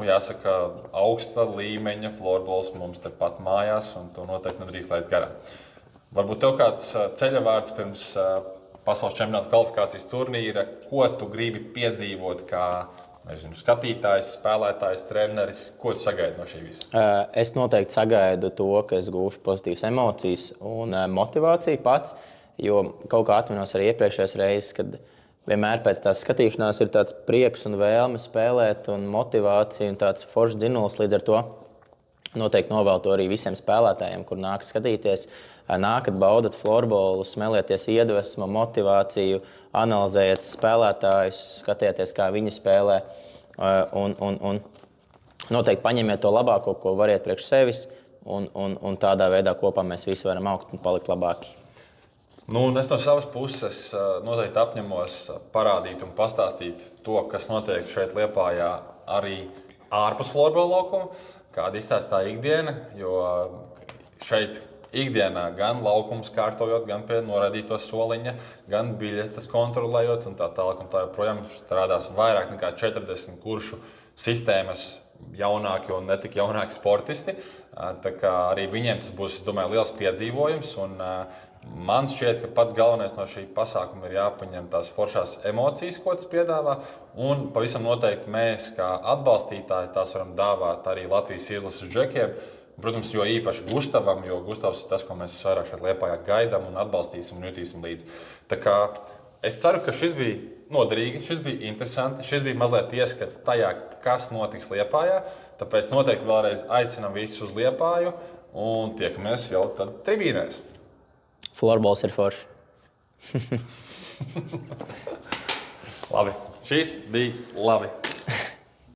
jāsaka, augsta līmeņa florbols mums tepat mājās, un to noteikti nedrīkst laist garām. Varbūt tev kāds ceļavārds pirms pasaules čempionāta kvalifikācijas turnīra, ko tu gribi piedzīvot kā skatītājs, spēlētājs, treneris, ko tu sagaidi no šī visa? Es noteikti sagaidu to, ka es gūšu pozitīvas emocijas un motivāciju pats, jo kaut kā atminos arī iepriekšējās reizes, kad vienmēr pēc tās skatīšanās ir tāds prieks un vēlme spēlēt un motivācija un tāds foršs dzinulis. Līdz ar to noteikti novēlu to arī visiem spēlētājiem, kur nāk skatīties. Nākat, baudat florbolu, smelieties iedvesmu, motivāciju, analizējiet spēlētājus, skatieties, kā viņi spēlē. Un noteikti paņemiet to labāko, ko variet priekš sevis, un tādā veidā kopā mēs visi varam augt un palikt labāki. Es no savas puses noteikti apņemos parādīt un pastāstīt to, kas notiek šeit Liepājā arī ārpus florbola laukuma, kāda izstāstā ikdiena, jo šeit ikdienā gan laukums kārtojot, gan pie noraidīto soliņa, gan biļetes kontrolējot un tā tālāk un tā joprojām strādās vairāk nekā 40 kuršu sistēmas jaunāki un ne tik jaunāki sportisti. Tā kā arī viņiem tas būs, es domāju, liels piedzīvojums. Un man šķiet, ka pats galvenais no šī pasākuma ir jāpaņem tās foršās emocijas, ko tas piedāvā. Un pavisam noteikti mēs, kā atbalstītāji, tās varam dāvāt arī Latvijas izlases džekiem. Protams, jo īpaši Gustavam, jo Gustavs ir tas, ko mēs vairāk šeit Liepājā gaidām un atbalstīsim un jutīsim līdzi. Tā kā es ceru, ka šis bija noderīgi, šis bija interesanti, šis bija mazliet ieskats tajā, kas notiks Liepājā. Tāpēc noteikti vēlreiz aicinam visus uz Liepāju un tiekamies jau tad tribīnēs. Florbols ir forši. Labi, šis bija labi.